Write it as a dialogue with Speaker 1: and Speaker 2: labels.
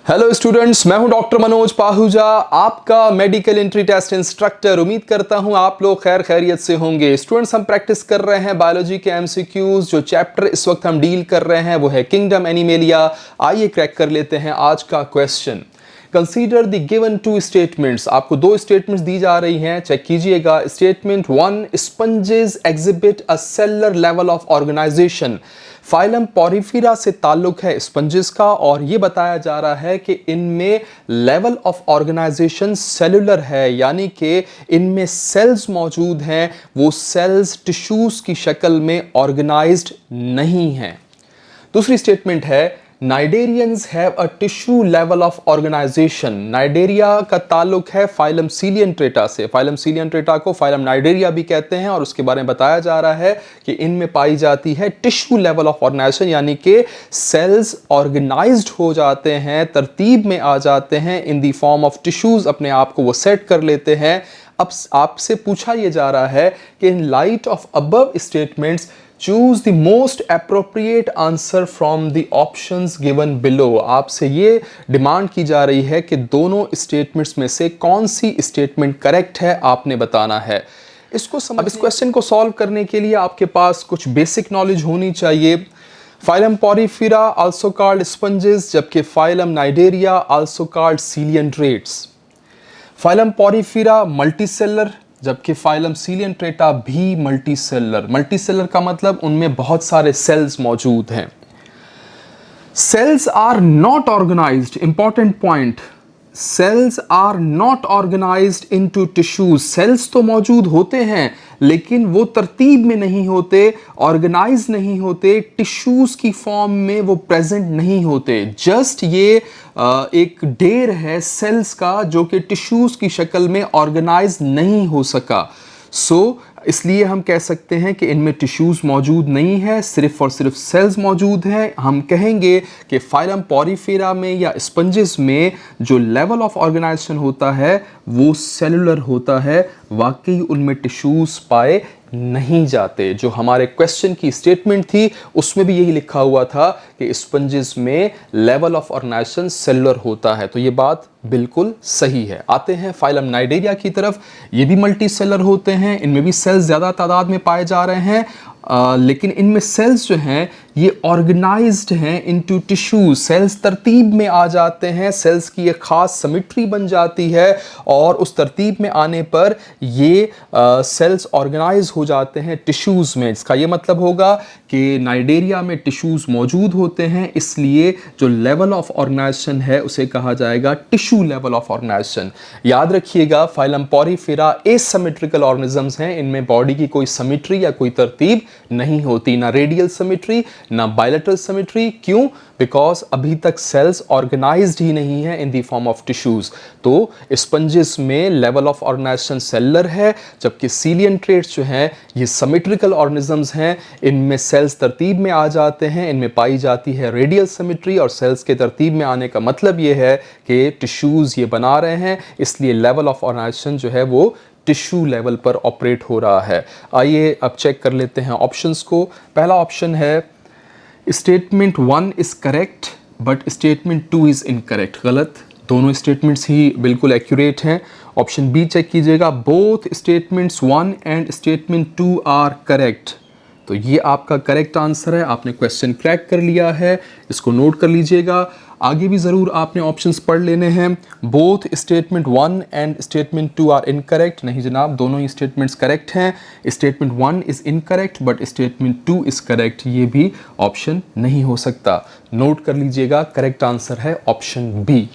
Speaker 1: Hello students, मैं हूं doctor Manoj Pahuja, आपका मेडिकल एंट्री टेस्ट इंस्ट्रक्टर। उम्मीद करता हूं आप लोग खैर खैरियत से होंगे। स्टूडेंट्स, हम प्रैक्टिस कर रहे हैं बायोलॉजी के एमसीक्यूज। जो चैप्टर इस वक्त हम डील कर रहे हैं वो है किंगडम एनिमेलिया। आइए क्रैक कर लेते हैं आज का question. Consider the given two statements. आपको दो स्टेटमेंट्स दी जा रही हैं, चेक कीजिएगा। Statement 1, sponges exhibit a cellular level of organization. Phylum porifera से ताल्लुक है स्पंजेस का, और ये बताया जा रहा है कि इनमें लेवल ऑफ ऑर्गेनाइजेशन सेलुलर है, यानी कि इनमें सेल्स मौजूद हैं। वो सेल्स टिश्यूज की शक्ल में ऑर्गेनाइज्ड नहीं हैं। दूसरी स्टेटमेंट है cnidarians have a tissue level of organization. Cnidaria का ताल्लुक है फाइलम सीलियंट्रेटा से। फाइलम सीलियंट्रेटा को फाइलम नाइडेरिया भी कहते हैं, और उसके बारे में बताया जा रहा है कि इनमें पाई जाती है टिश्यू लेवल ऑफ ऑर्गेनाइजेशन, यानी कि सेल्स ऑर्गेनाइज्ड हो जाते हैं, तरतीब में आ जाते हैं, in the form of tissues अपने आप को वो सेट कर लेते हैं। अब आपसे पूछा यह जा रहा है कि in light of above statements choose the most appropriate answer from the options given below. आपसे ये डिमांड की जा रही है कि दोनों स्टेटमेंट्स में से कौन सी स्टेटमेंट करेक्ट है, आपने बताना है। अब इस क्वेश्चन को सॉल्व करने के लिए आपके पास कुछ बेसिक नॉलेज होनी चाहिए। Phylum Porifera also called sponges, जबकि phylum Cnidaria also called coelenterates. Phylum Porifera multicellular, जबकि फाइलम सीलियंट्रेटा भी मल्टीसेलर। मल्टीसेलर का मतलब उनमें बहुत सारे सेल्स मौजूद हैं। Cells are not organized, important point, cells are not organized into tissues. Cells तो मौजूद होते हैं लेकिन वो तरतीब में नहीं होते, ऑर्गेनाइज नहीं होते, टिश्यूज की फॉर्म में वो प्रेजेंट नहीं होते। जस्ट ये एक ढेर है सेल्स का जो कि टिश्यूज की शक्ल में ऑर्गेनाइज नहीं हो सका। इसलिए हम कह सकते हैं कि इनमें टिश्यूज मौजूद नहीं है, सिर्फ और सिर्फ सेल्स मौजूद हैं। हम कहेंगे कि फाइलम पॉरीफेरा में या स्पंजेस में जो लेवल ऑफ ऑर्गेनाइजेशन होता है वो सेलुलर होता है, वाकई उनमें टिश्यूज पाए नहीं जाते। जो हमारे क्वेश्चन की स्टेटमेंट थी उसमें भी यही लिखा हुआ था कि स्पंजेस में लेवल ऑफ ऑर्गेनाइजेशन सेलुलर होता है, तो ये बात बिल्कुल सही है। आते हैं फाइलम नाइडेरिया की तरफ। ये भी मल्टी सेलर होते हैं, इनमें भी सेल्स ज़्यादा तादाद में पाए जा रहे हैं, लेकिन इनमें सेल्स जो हैं ये ऑर्गेनाइज्ड हैं इनटू टिश्यूज। सेल्स तरतीब में आ जाते हैं, सेल्स की एक खास सिमेट्री बन जाती है, और उस तरतीब में आने पर ये सेल्स ऑर्गेनाइज हो जाते हैं टिश्यूज में। इसका ये मतलब होगा कि नाइडेरिया में टिश्यूज मौजूद होते हैं, इसलिए जो लेवल ऑफ ऑर्गेनाइजेशन है उसे कहा जाएगा टिश्यू लेवल ऑफ ऑर्गेनाइजेशन। याद रखिएगा, फाइलम पॉरीफेरा एसिमेट्रिकल ऑर्गेनिजम्स हैं, इनमें बॉडी की कोई सिमेट्री या कोई तरतीब नहीं होती, ना रेडियल सिमेट्री ना बायलैटरल सिमेट्री। क्यों? बिकॉज अभी तक सेल्स ऑर्गेनाइज्ड ही नहीं है in the form of tissues. तो स्पंजेस में लेवल ऑफ ऑर्गेनाइजेशन सेलुलर है, जबकि सीलियंट्रेट्स जो हैं ये सिमेट्रिकल ऑर्गेनिजम्स हैं, इनमें सेल्स तरतीब में आ जाते हैं, इनमें पाई जाती है रेडियल सिमेट्री, और सेल्स के तरतीब में आने का मतलब ये है कि टिश्यूज ये बना रहे हैं, इसलिए लेवल ऑफ ऑर्गेनाइजेशन जो है वो टिश्यू लेवल पर ऑपरेट हो रहा है। आइए अब चेक कर लेते हैं ऑप्शंस को। पहला ऑप्शन है statement 1 is correct but statement 2 is incorrect. गलत, दोनों स्टेटमेंट्स ही बिल्कुल एक्यूरेट हैं। ऑप्शन बी चेक कीजिएगा, both statements 1 and statement 2 are correct. तो ये आपका करेक्ट आंसर है, आपने क्वेश्चन क्रैक कर लिया है, इसको नोट कर लीजिएगा। आगे भी ज़रूर आपने ऑप्शंस पढ़ लेने हैं। Both statement 1 and statement 2 are incorrect. नहीं जनाब, दोनों ही स्टेटमेंट्स करेक्ट हैं। Statement 1 is incorrect but statement 2 is correct, ये भी ऑप्शन नहीं हो सकता। नोट कर लीजिएगा, करेक्ट आंसर है ऑप्शन बी।